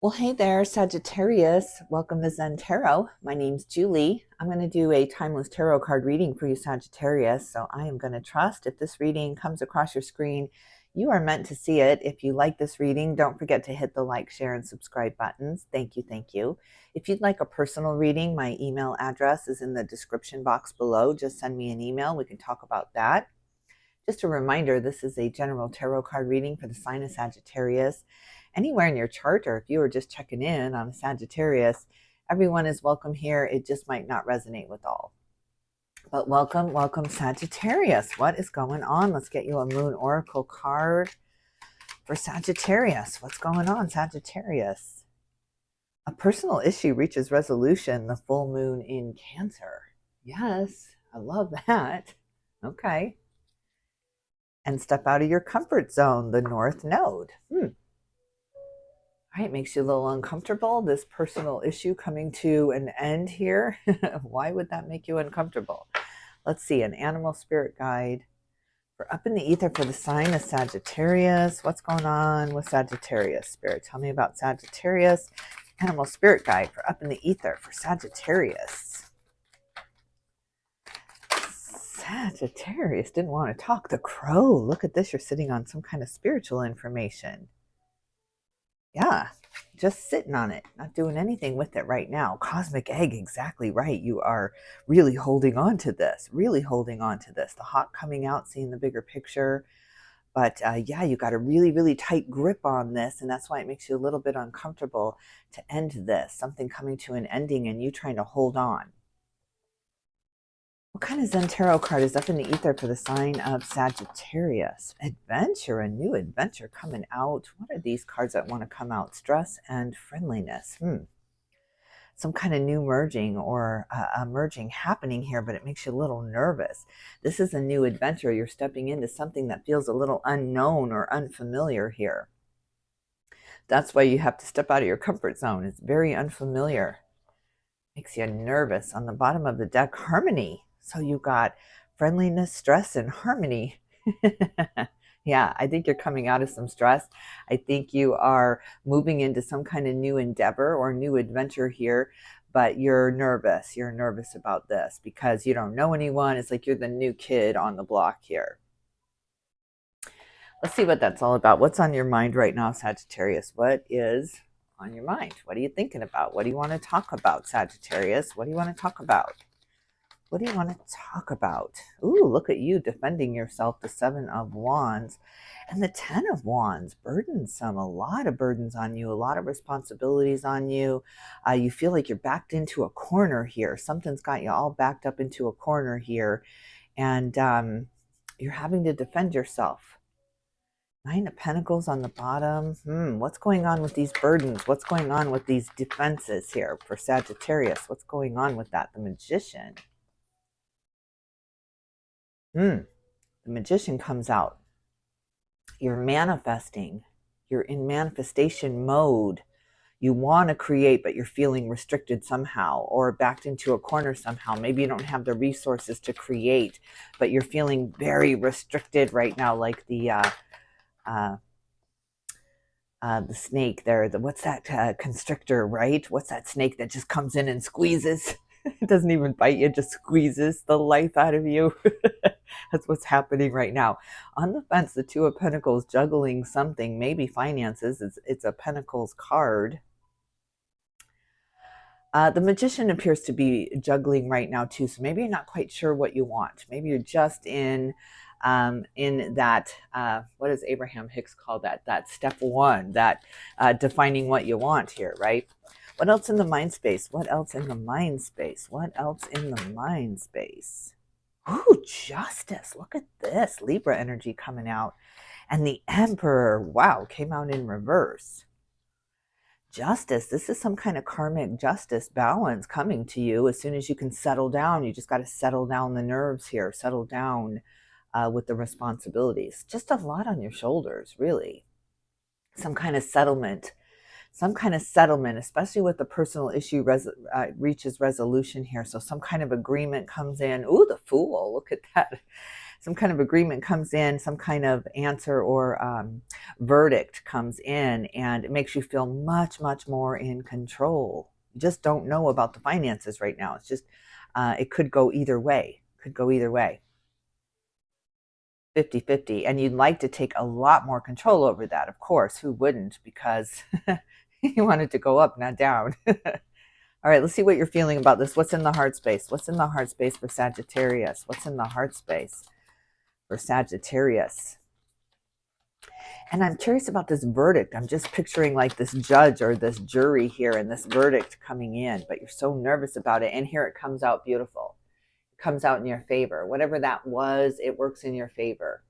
Well, hey there, Sagittarius. Welcome to Zen Tarot. My name's Julie. I'm going to do a timeless tarot card reading for you, Sagittarius. So I am going to trust if this reading comes across your screen, you are meant to see it. If you like this reading, don't forget to hit the like, share, and subscribe buttons. Thank you, thank you. If you'd like a personal reading, my email address is in the description box below. Just send me an email. We can talk about that. Just a reminder, this is a general tarot card reading for the sign of Sagittarius. Anywhere in your chart, or if you were just checking in on a Sagittarius, everyone is welcome here. It just might not resonate with all. But welcome, welcome, Sagittarius. What is going on? Let's get you a Moon Oracle card for Sagittarius. What's going on, Sagittarius? A personal issue reaches resolution, the full moon in Cancer. Yes, I love that. Okay. And step out of your comfort zone, the North Node. All right, makes you a little uncomfortable, this personal issue coming to an end here. Why would that make you uncomfortable? Let's see, an animal spirit guide for up in the ether for the sign of Sagittarius. What's going on with Sagittarius? Spirit, tell me about Sagittarius. Animal spirit guide for up in the ether for Sagittarius. Sagittarius didn't want to talk. The crow. Look at this. You're sitting on some kind of spiritual information. Yeah, just sitting on it, not doing anything with it right now. Cosmic egg, exactly right. You are really holding on to this, really holding on to this. The hawk coming out, seeing the bigger picture. But yeah, you got a really, really tight grip on this. And that's why it makes you a little bit uncomfortable to end this. Something coming to an ending and you trying to hold on. What kind of Zen Tarot card is up in the ether for the sign of Sagittarius? Adventure, a new adventure coming out. What are these cards that want to come out? Stress and friendliness. Some kind of new merging or a merging happening here, but it makes you a little nervous. This is a new adventure. You're stepping into something that feels a little unknown or unfamiliar here. That's why you have to step out of your comfort zone. It's very unfamiliar. Makes you nervous. On the bottom of the deck, harmony. So you got friendliness, stress, and harmony. Yeah, I think you're coming out of some stress. I think you are moving into some kind of new endeavor or new adventure here, but you're nervous. You're nervous about this because you don't know anyone. It's like you're the new kid on the block here. Let's see what that's all about. What's on your mind right now, Sagittarius? What is on your mind? What are you thinking about? What do you want to talk about, Sagittarius? What do you want to talk about? What do you want to talk about? Ooh, look at you defending yourself. The Seven of Wands and the Ten of Wands. Burdensome. A lot of burdens on you. A lot of responsibilities on you. You feel like you're backed into a corner here. Something's got you all backed up into a corner here. And you're having to defend yourself. Nine of Pentacles on the bottom. What's going on with these burdens? What's going on with these defenses here for Sagittarius? What's going on with that? The Magician. The Magician comes out. You're manifesting. You're in manifestation mode. You want to create, but you're feeling restricted somehow or backed into a corner somehow. Maybe you don't have the resources to create, but you're feeling very restricted right now, like the snake there. What's that constrictor, right? What's that snake that just comes in and squeezes? It doesn't even bite you, just squeezes the life out of you. That's what's happening right now. On the fence, the Two of Pentacles juggling something, maybe finances. It's a Pentacles card. The Magician appears to be juggling right now too, so maybe you're not quite sure what you want. Maybe you're just in that, what does Abraham Hicks call that? That step one, that defining what you want here, right? What else in the mind space? What else in the mind space? What else in the mind space? Ooh, Justice. Look at this. Libra energy coming out. And the Emperor, wow, came out in reverse. Justice. This is some kind of karmic justice balance coming to you as soon as you can settle down. You just got to settle down the nerves here. Settle down with the responsibilities. Just a lot on your shoulders, really. Some kind of settlement some kind of settlement, especially with the personal issue reaches resolution here. So some kind of agreement comes in. Ooh, the Fool, look at that. Some kind of agreement comes in, some kind of answer or verdict comes in, and it makes you feel much, much more in control. You just don't know about the finances right now. It's just, it could go either way. Could go either way. 50-50. And you'd like to take a lot more control over that, of course. Who wouldn't? Because you want it to go up, not down. All right, let's see what you're feeling about this. What's in the heart space? What's in the heart space for Sagittarius? What's in the heart space for Sagittarius? And I'm curious about this verdict. I'm just picturing like this judge or this jury here and this verdict coming in, but you're so nervous about it. And here it comes out beautiful. It comes out in your favor. Whatever that was, it works in your favor.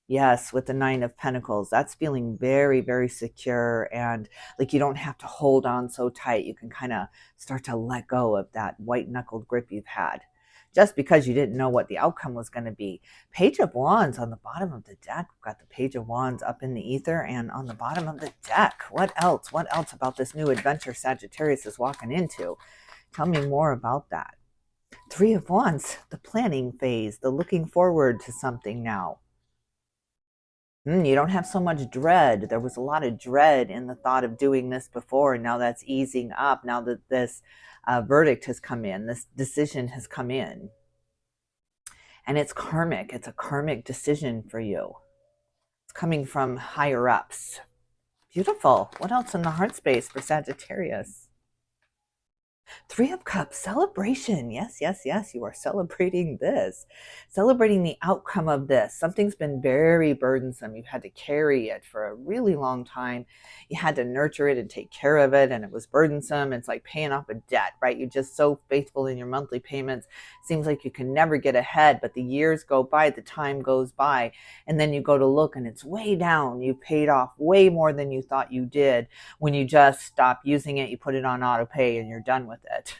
Yes, with the Nine of Pentacles, that's feeling very, very secure, and like you don't have to hold on so tight. You can kind of start to let go of that white-knuckled grip you've had just because you didn't know what the outcome was going to be. Page of Wands on the bottom of the deck. We've got the Page of Wands up in the ether and on the bottom of the deck. What else? What else about this new adventure Sagittarius is walking into? Tell me more about that. Three of Wands, the planning phase, the looking forward to something now. You don't have so much dread. There was a lot of dread in the thought of doing this before, and now that's easing up now that this verdict has come in, this decision has come in. And it's karmic. It's a karmic decision for you. It's coming from higher ups. Beautiful. What else in the heart space for Sagittarius? Three of Cups, celebration. Yes, yes, yes. You are celebrating this. Celebrating the outcome of this. Something's been very burdensome. You've had to carry it for a really long time. You had to nurture it and take care of it, and it was burdensome. It's like paying off a debt, right? You're just so faithful in your monthly payments. Seems like you can never get ahead, but the years go by, the time goes by, and then you go to look and it's way down. You paid off way more than you thought you did. When you just stop using it, you put it on auto pay and you're done with it.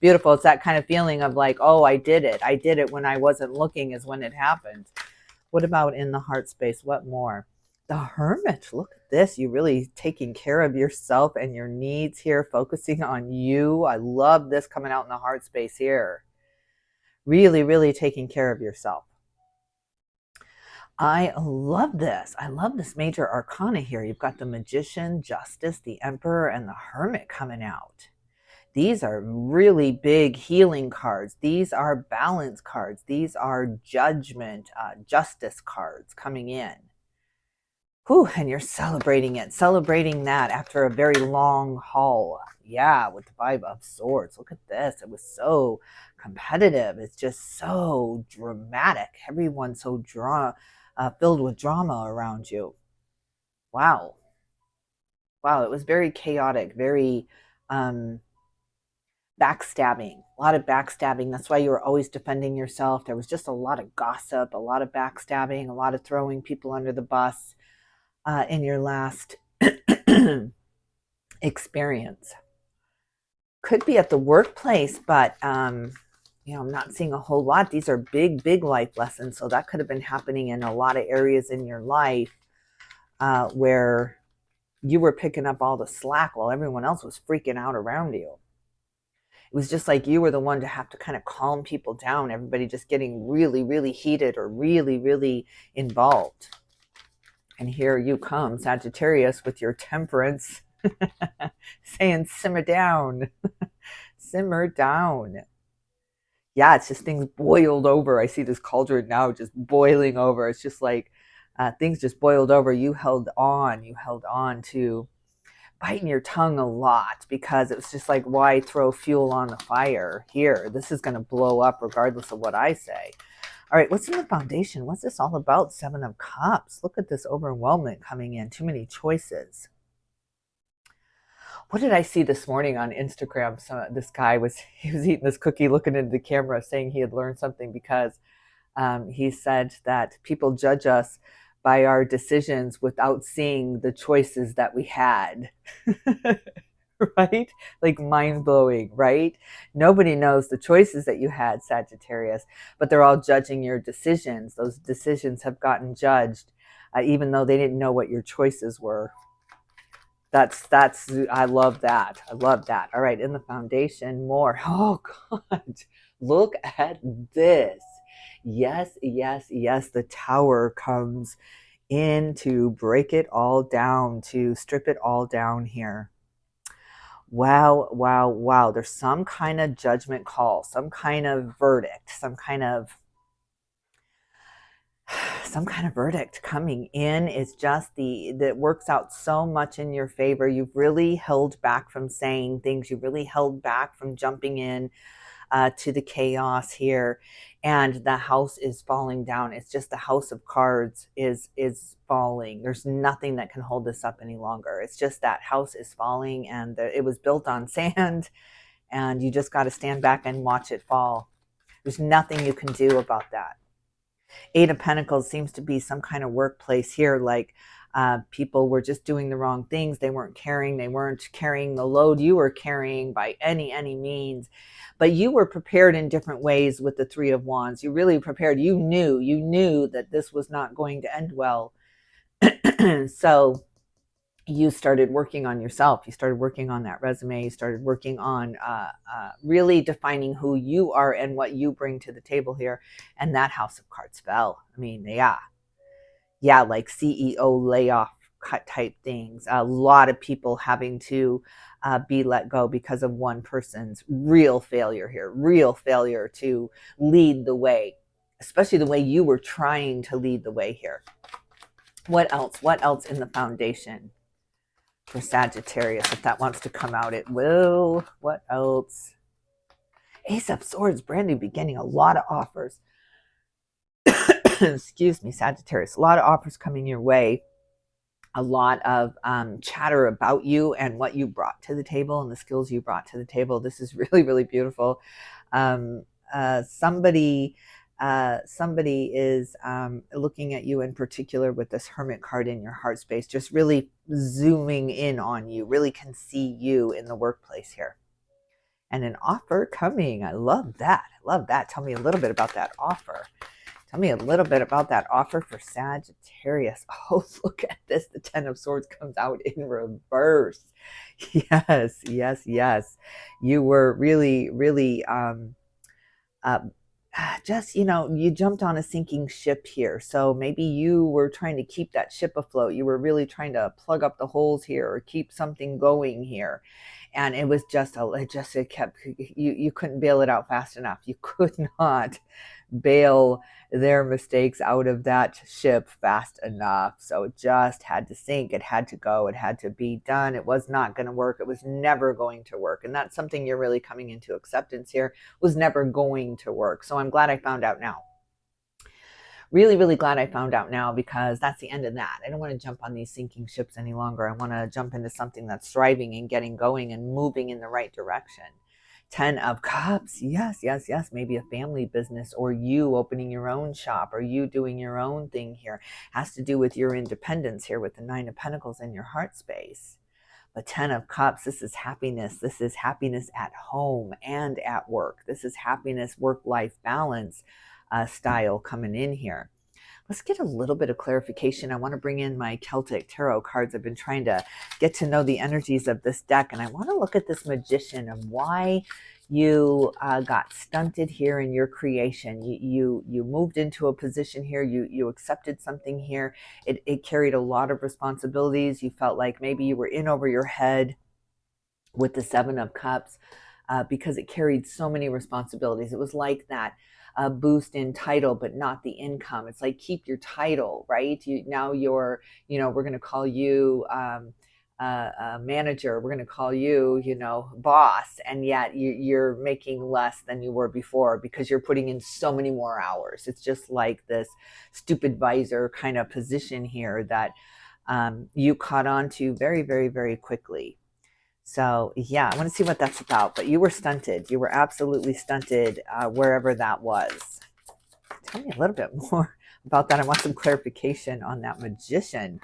Beautiful. It's that kind of feeling of like, oh, I did it. I did it when I wasn't looking is when it happened. What about in the heart space? What more? The Hermit. Look at this. You really taking care of yourself and your needs here, focusing on you. I love this coming out in the heart space here. Really, really taking care of yourself. I love this. I love this major arcana here. You've got the Magician, Justice, the Emperor, and the Hermit coming out. These are really big healing cards. These are balance cards. These are judgment, justice cards coming in. Whew, and you're celebrating it, celebrating that after a very long haul. Yeah, with the Five of Swords. Look at this. It was so competitive. It's just so dramatic. Everyone's so filled with drama around you. Wow. Wow, it was very chaotic, very backstabbing, a lot of backstabbing. That's why you were always defending yourself. There was just a lot of gossip, a lot of backstabbing, a lot of throwing people under the bus in your last experience. Could be at the workplace, but you know, I'm not seeing a whole lot. These are big, big life lessons. So that could have been happening in a lot of areas in your life where you were picking up all the slack while everyone else was freaking out around you. It was just like you were the one to have to kind of calm people down. Everybody just getting really, really heated or really, really involved. And here you come, Sagittarius, with your Temperance, saying simmer down, simmer down. Yeah, it's just things boiled over. I see this cauldron now just boiling over. It's just like things just boiled over. You held on to biting your tongue a lot because it was just like, why throw fuel on the fire here? This is going to blow up regardless of what I say. All right, what's in the foundation? What's this all about? Seven of Cups. Look at this overwhelmment coming in. Too many choices. What did I see this morning on Instagram? So this guy was eating this cookie, looking into the camera, saying he had learned something because he said that people judge us by our decisions without seeing the choices that we had. Right? Like mind-blowing, right? Nobody knows the choices that you had, Sagittarius, but they're all judging your decisions. Those decisions have gotten judged, even though they didn't know what your choices were. I love that. I love that. All right, in the foundation, more. Oh God, look at this. Yes, yes, yes. The tower comes in to break it all down, to strip it all down here. Wow, wow, wow. There's some kind of judgment call, some kind of verdict, some kind of verdict coming in. Is just that works out so much in your favor. You've really held back from saying things. You've really held back from jumping in to the chaos here, and the house is falling down. It's just the house of cards is falling. There's nothing that can hold this up any longer. It's just that house is falling, and it was built on sand, and you just got to stand back and watch it fall. There's nothing you can do about that. Eight of Pentacles seems to be some kind of workplace here, like people were just doing the wrong things. They weren't caring. They weren't carrying the load you were carrying by any means. But you were prepared in different ways with the Three of Wands. You really prepared. You knew that this was not going to end well. So you started working on yourself. You started working on that resume. You started working on really defining who you are and what you bring to the table here. And that house of cards fell. I mean, yeah, like CEO layoff cut type things. A lot of people having to be let go because of one person's real failure here. Real failure to lead the way, especially the way you were trying to lead the way here. What else? What else in the foundation for Sagittarius? If that wants to come out, it will. What else? Ace of Swords, brand new beginning, a lot of offers. Excuse me, Sagittarius, a lot of offers coming your way. A lot of chatter about you and what you brought to the table and the skills you brought to the table. This is really, really beautiful. Somebody is looking at you in particular with this Hermit card in your heart space, just really zooming in on you, really can see you in the workplace here. And an offer coming. I love that. I love that. Tell me a little bit about that offer. Tell me a little bit about that offer for Sagittarius. Oh, look at this. The Ten of Swords comes out in reverse. Yes, yes, yes. You were really, really just, you jumped on a sinking ship here. So maybe you were trying to keep that ship afloat. You were really trying to plug up the holes here or keep something going here. And it was just, it kept, you couldn't bail it out fast enough. You could not bail their mistakes out of that ship fast enough. So it just had to sink. It had to go. It had to be done. It was not going to work. It was never going to work. And that's something you're really coming into acceptance here. It was never going to work. So I'm glad I found out now. Really, really glad I found out now, because that's the end of that. I don't want to jump on these sinking ships any longer. I want to jump into something that's thriving and getting going and moving in the right direction. 10 of Cups. Yes, yes, yes. Maybe a family business, or you opening your own shop, or you doing your own thing here. Has to do with your independence here with the 9 of Pentacles in your heart space. But 10 of Cups, this is happiness. This is happiness at home and at work. This is happiness, work-life balance style coming in here. Let's get a little bit of clarification. I want to bring in my Celtic Tarot cards. I've been trying to get to know the energies of this deck, and I want to look at this Magician and why you got stunted here in your creation. You moved into a position here. You accepted something here. It carried a lot of responsibilities. You felt like maybe you were in over your head with the 7 of Cups because it carried so many responsibilities. It was like that boost in title, but not the income. It's like, keep your title, right? Now you're, we're going to call you manager. We're going to call you, boss. And yet you're making less than you were before because you're putting in so many more hours. It's just like this stupid visor kind of position here that you caught on to very, very, very quickly. So yeah, I want to see what that's about. But you were stunted. You were absolutely stunted wherever that was. Tell me a little bit more about that. I want some clarification on that Magician.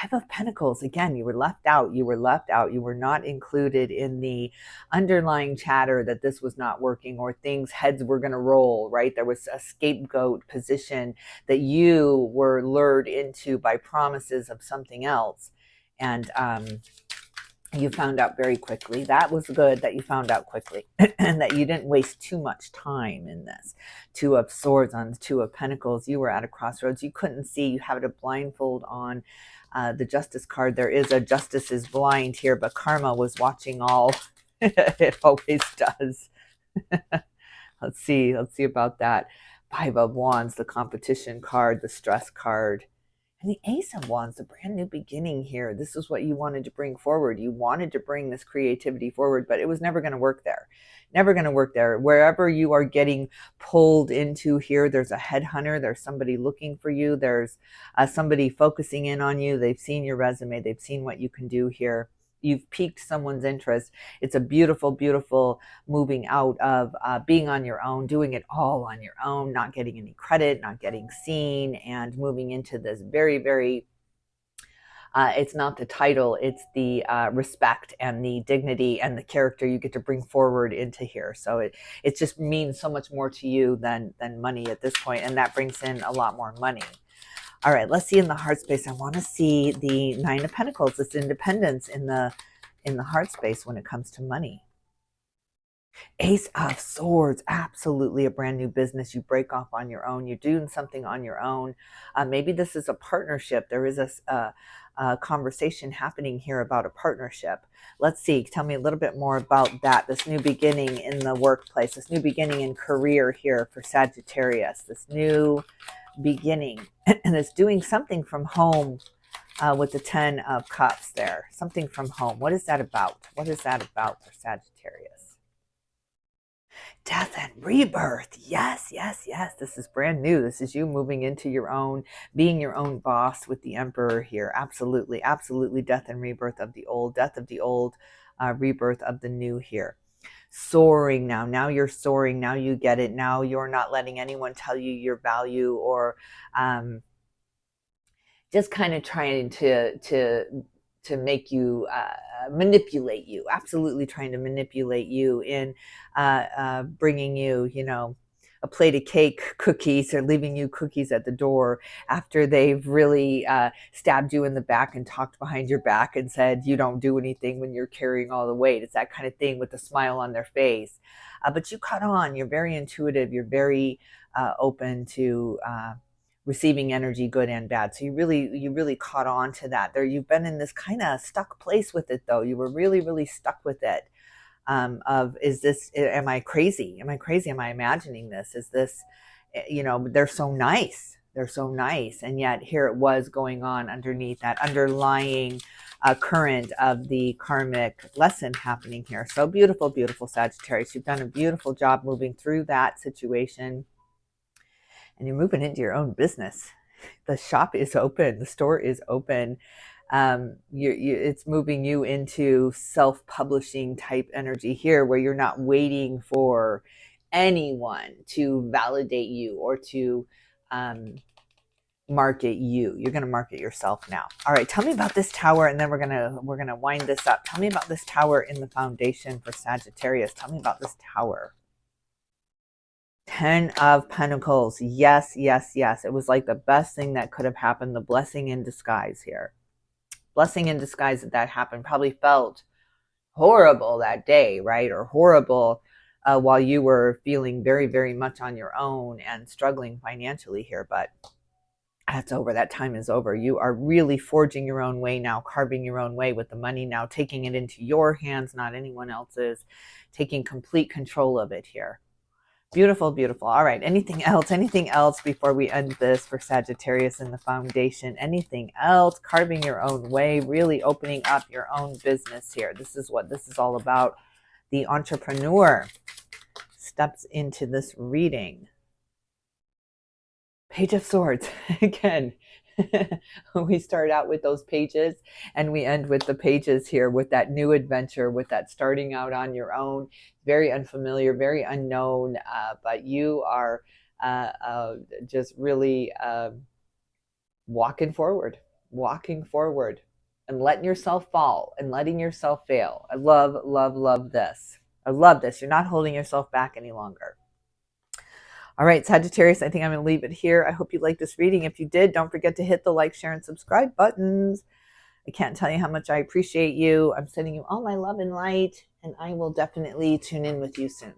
5 of Pentacles. Again, you were left out. You were left out. You were not included in the underlying chatter that this was not working, or heads were going to roll, right? There was a scapegoat position that you were lured into by promises of something else. And You found out very quickly. That was good that you found out quickly and that you didn't waste too much time in this. Two of Swords on the Two of Pentacles. You were at a crossroads. You couldn't see. You had a blindfold on. The Justice card. There is a Justice is blind here, but karma was watching all. It always does. Let's see about that. Five of Wands, the competition card, the stress card. And the Ace of Wands, a brand new beginning here. This is what you wanted to bring forward. You wanted to bring this creativity forward, but it was never going to work there. Never going to work there. Wherever you are getting pulled into here, there's a headhunter. There's somebody looking for you. There's somebody focusing in on you. They've seen your resume. They've seen what you can do here. You've piqued someone's interest. It's a beautiful, beautiful moving out of being on your own, doing it all on your own, not getting any credit, not getting seen, and moving into this very, very, it's not the title, it's the respect and the dignity and the character you get to bring forward into here. So it just means so much more to you than money at this point, and that brings in a lot more money. All right, let's see in the heart space. I want to see the Nine of Pentacles, this independence in the heart space when it comes to money. Ace of Swords, absolutely a brand new business. You break off on your own. You're doing something on your own. Maybe this is a partnership. There is a conversation happening here about a partnership. Let's see. Tell me a little bit more about that. This new beginning in the workplace, this new beginning in career here for Sagittarius, this new beginning, and it's doing something from home with the Ten of Cups there. Something from home. What is that about? What is that about for Sagittarius? Death and rebirth. Yes, yes, yes. This is brand new. This is you moving into your own, being your own boss with the Emperor here. Absolutely, absolutely. Death and rebirth of the old. Death of the old, rebirth of the new here. Soaring now. Now you're soaring. Now you get it. Now you're not letting anyone tell you your value or just kind of trying to make you manipulate you. Absolutely trying to manipulate you in bringing you, you know, a plate of cake, cookies, or leaving you cookies at the door after they've really stabbed you in the back and talked behind your back and said you don't do anything when you're carrying all the weight. It's that kind of thing with a smile on their face. But you caught on. You're very intuitive. You're very open to receiving energy, good and bad. So you really caught on to that. There, you've been in this kind of stuck place with it, though. You were really stuck with it. Is this, am I crazy? Am I crazy? Am I imagining this? Is this, you know, they're so nice. They're so nice. And yet here it was going on underneath that underlying current of the karmic lesson happening here. So beautiful, beautiful Sagittarius. You've done a beautiful job moving through that situation. And you're moving into your own business. The shop is open. The store is open. It's moving you into self-publishing type energy here, where you're not waiting for anyone to validate you or to market you. You're going to market yourself now. All right, tell me about this tower, and then we're gonna wind this up. Tell me about this tower in the foundation for Sagittarius. Tell me about this tower. 10 of Pentacles. Yes, yes, yes. It was like the best thing that could have happened. The blessing in disguise here. Blessing in disguise that happened. Probably felt horrible that day, right? Or horrible while you were feeling very much on your own and struggling financially here. But that's over. That time is over. You are really forging your own way now, carving your own way with the money now, taking it into your hands, not anyone else's, taking complete control of it here. Beautiful, beautiful. All right. Anything else before we end this for Sagittarius in the foundation? Anything else? Carving your own way, really opening up your own business here. This is what this is all about. The entrepreneur steps into this reading. Page of Swords. Again, we start out with those pages and we end with the pages here, with that new adventure, with that starting out on your own. Very unfamiliar, very unknown, but you are just really walking forward and letting yourself fall and letting yourself fail. I love this. I love this. You're not holding yourself back any longer. All right, Sagittarius, I think I'm going to leave it here. I hope you liked this reading. If you did, don't forget to hit the like, share, and subscribe buttons. I can't tell you how much I appreciate you. I'm sending you all my love and light, and I will definitely tune in with you soon.